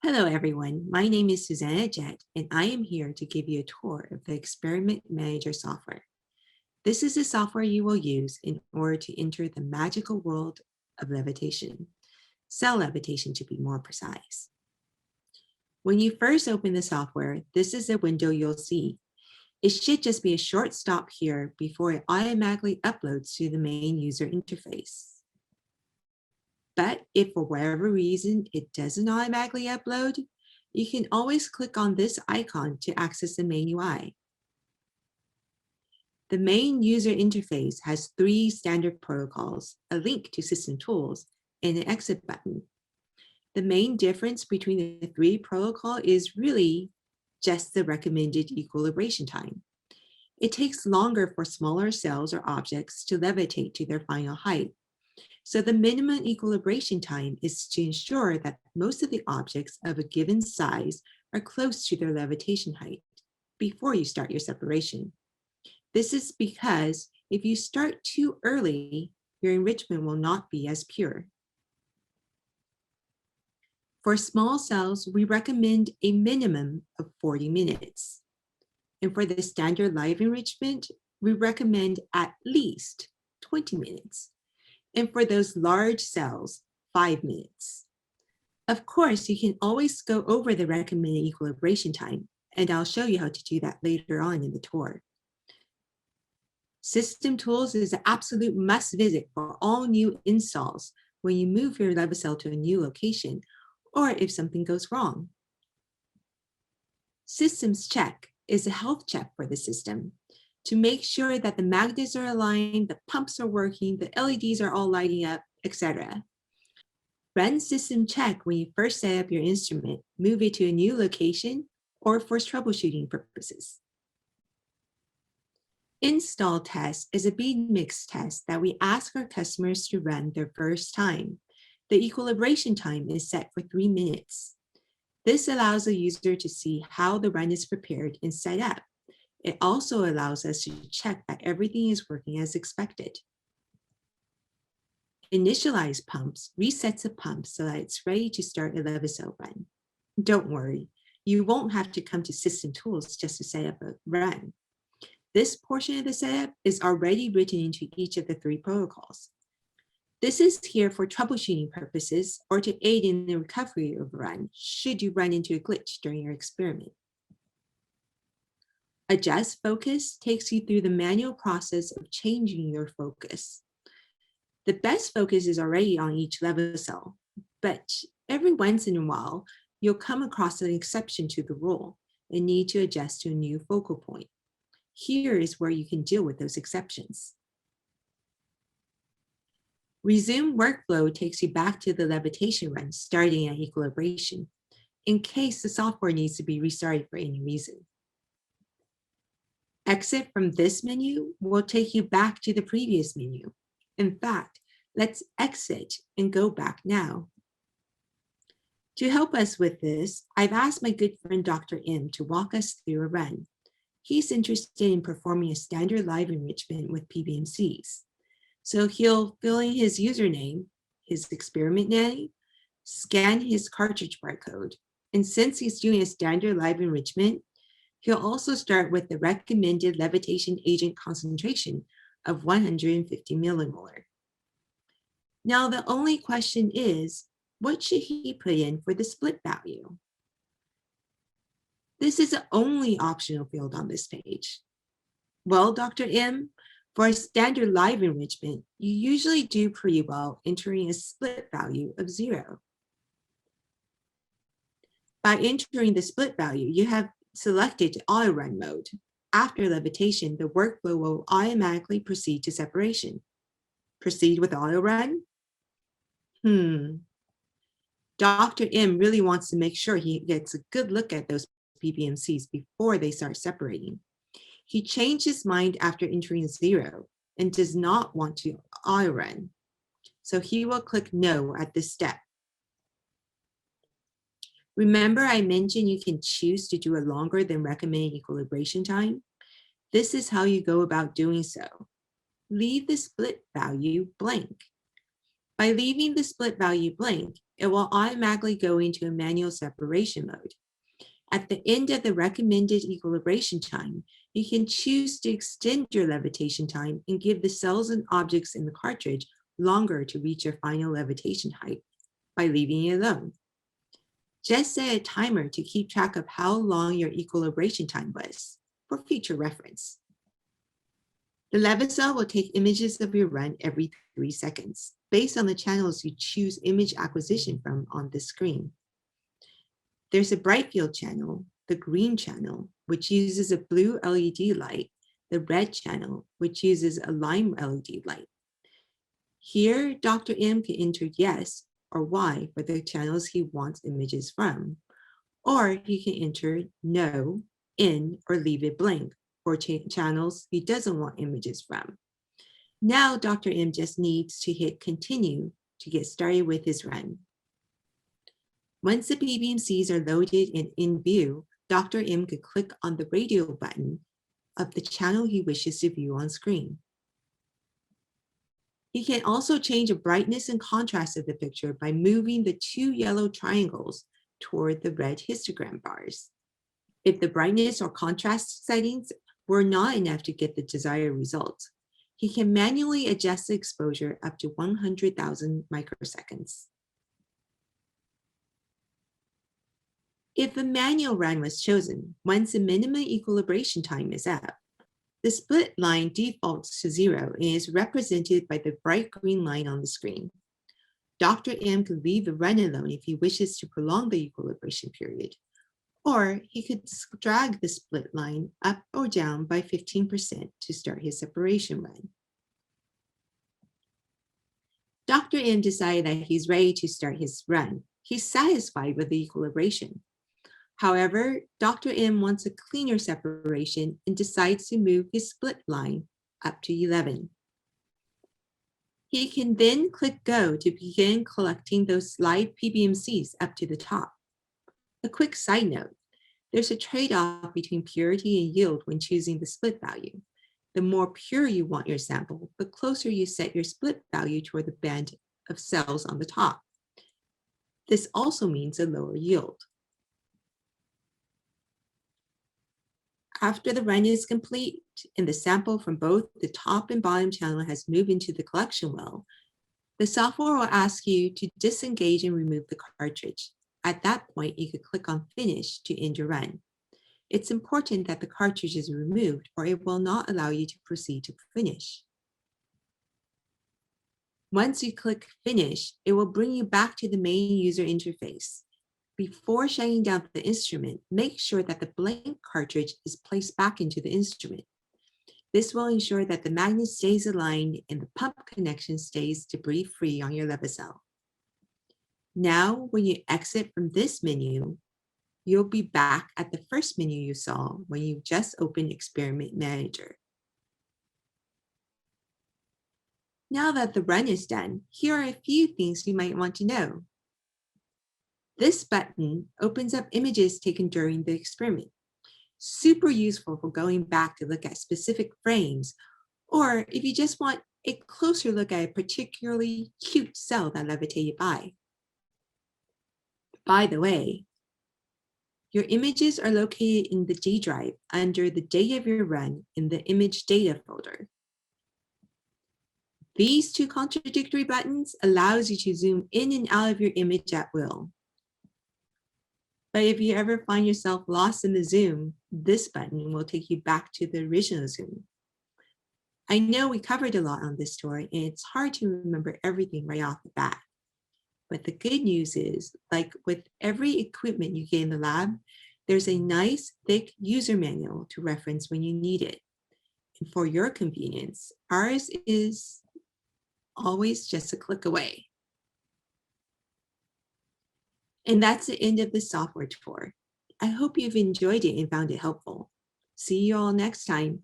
Hello, everyone. My name is Susana Jett, and I am here to give you a tour of the Experiment Manager software. This is the software you will use in order to enter the magical world of levitation, cell levitation to be more precise. When you first open the software, this is the window you'll see. It should just be a short stop here before it automatically uploads to the main user interface. But if for whatever reason it doesn't automatically upload, you can always click on this icon to access the main UI. The main user interface has 3 standard protocols, a link to system tools, and an exit button. The main difference between the 3 protocols is really just the recommended equilibration time. It takes longer for smaller cells or objects to levitate to their final height. So the minimum equilibration time is to ensure that most of the objects of a given size are close to their levitation height before you start your separation. This is because if you start too early, your enrichment will not be as pure. For small cells, we recommend a minimum of 40 minutes. And for the standard live enrichment, we recommend at least 20 minutes. And for those large cells, 5 minutes. Of course, you can always go over the recommended equilibration time, and I'll show you how to do that later on in the tour. System Tools is an absolute must visit for all new installs when you move your LeviCell to a new location, or if something goes wrong. Systems Check is a health check for the system to make sure that the magnets are aligned, the pumps are working, the LEDs are all lighting up, etc. Run System Check when you first set up your instrument, move it to a new location, or for troubleshooting purposes. Install Test is a bead mix test that we ask our customers to run their first time. The equilibration time is set for 3 minutes. This allows the user to see how the run is prepared and set up. It also allows us to check that everything is working as expected. Initialize Pumps resets the pump so that it's ready to start a LeviCell run. Don't worry, you won't have to come to System Tools just to set up a run. This portion of the setup is already written into each of the 3 protocols. This is here for troubleshooting purposes or to aid in the recovery of a run should you run into a glitch during your experiment. Adjust Focus takes you through the manual process of changing your focus. The best focus is already on each LeviCell, but every once in a while, you'll come across an exception to the rule and need to adjust to a new focal point. Here is where you can deal with those exceptions. Resume Workflow takes you back to the levitation run starting at equilibration, in case the software needs to be restarted for any reason. Exit from this menu will take you back to the previous menu. In fact, let's exit and go back now. To help us with this, I've asked my good friend Dr. M to walk us through a run. He's interested in performing a standard live enrichment with PBMCs. So he'll fill in his username, his experiment name, scan his cartridge barcode, and since he's doing a standard live enrichment, he'll also start with the recommended levitation agent concentration of 150 millimolar. Now, the only question is, what should he put in for the split value? This is the only optional field on this page. Well, Dr. M, for a standard live enrichment, you usually do pretty well entering a split value of 0. By entering the split value, you have selected auto run mode. After levitation, the workflow will automatically proceed to separation. Proceed with auto run? Dr. M really wants to make sure he gets a good look at those PBMCs before they start separating. He changed his mind after entering 0 and does not want to auto run. So he will click no at this step. Remember I mentioned you can choose to do a longer than recommended equilibration time? This is how you go about doing so. Leave the split value blank. By leaving the split value blank, it will automatically go into a manual separation mode. At the end of the recommended equilibration time, you can choose to extend your levitation time and give the cells and objects in the cartridge longer to reach your final levitation height by leaving it alone. Just set a timer to keep track of how long your equilibration time was for future reference. The LeviCell will take images of your run every 3 seconds, based on the channels you choose image acquisition from on the screen. There's a bright field channel, the green channel, which uses a blue LED light, the red channel, which uses a lime LED light. Here, Dr. M can enter yes or Y for the channels he wants images from, or he can enter no, in, or leave it blank for channels he doesn't want images from. Now, Dr. M just needs to hit continue to get started with his run. Once the PBMCs are loaded and in view, Dr. M could click on the radio button of the channel he wishes to view on screen. He can also change the brightness and contrast of the picture by moving the 2 yellow triangles toward the red histogram bars. If the brightness or contrast settings were not enough to get the desired result, he can manually adjust the exposure up to 100,000 microseconds. If a manual run was chosen, once the minimum equilibration time is up, the split line defaults to 0 and is represented by the bright green line on the screen. Dr. M could leave the run alone if he wishes to prolong the equilibration period, or he could drag the split line up or down by 15% to start his separation run. Dr. M decided that he's ready to start his run. He's satisfied with the equilibration. However, Dr. M wants a cleaner separation and decides to move his split line up to 11. He can then click go to begin collecting those slide PBMCs up to the top. A quick side note, there's a trade-off between purity and yield when choosing the split value. The more pure you want your sample, the closer you set your split value toward the band of cells on the top. This also means a lower yield. After the run is complete and the sample from both the top and bottom channel has moved into the collection well, the software will ask you to disengage and remove the cartridge. At that point, you could click on Finish to end your run. It's important that the cartridge is removed or it will not allow you to proceed to finish. Once you click Finish, it will bring you back to the main user interface. Before shutting down the instrument, make sure that the blank cartridge is placed back into the instrument. This will ensure that the magnet stays aligned and the pump connection stays debris-free on your LeviCell. Now, when you exit from this menu, you'll be back at the first menu you saw when you just opened Experiment Manager. Now that the run is done, here are a few things you might want to know. This button opens up images taken during the experiment. Super useful for going back to look at specific frames, or if you just want a closer look at a particularly cute cell that levitated by. By the way, your images are located in the D drive under the date of your run in the image data folder. These 2 contradictory buttons allows you to zoom in and out of your image at will. But if you ever find yourself lost in the zoom, this button will take you back to the original zoom. I know we covered a lot on this tour and it's hard to remember everything right off the bat. But the good news is, like with every equipment you get in the lab, there's a nice thick user manual to reference when you need it. And for your convenience, ours is always just a click away. And that's the end of the software tour. I hope you've enjoyed it and found it helpful. See you all next time.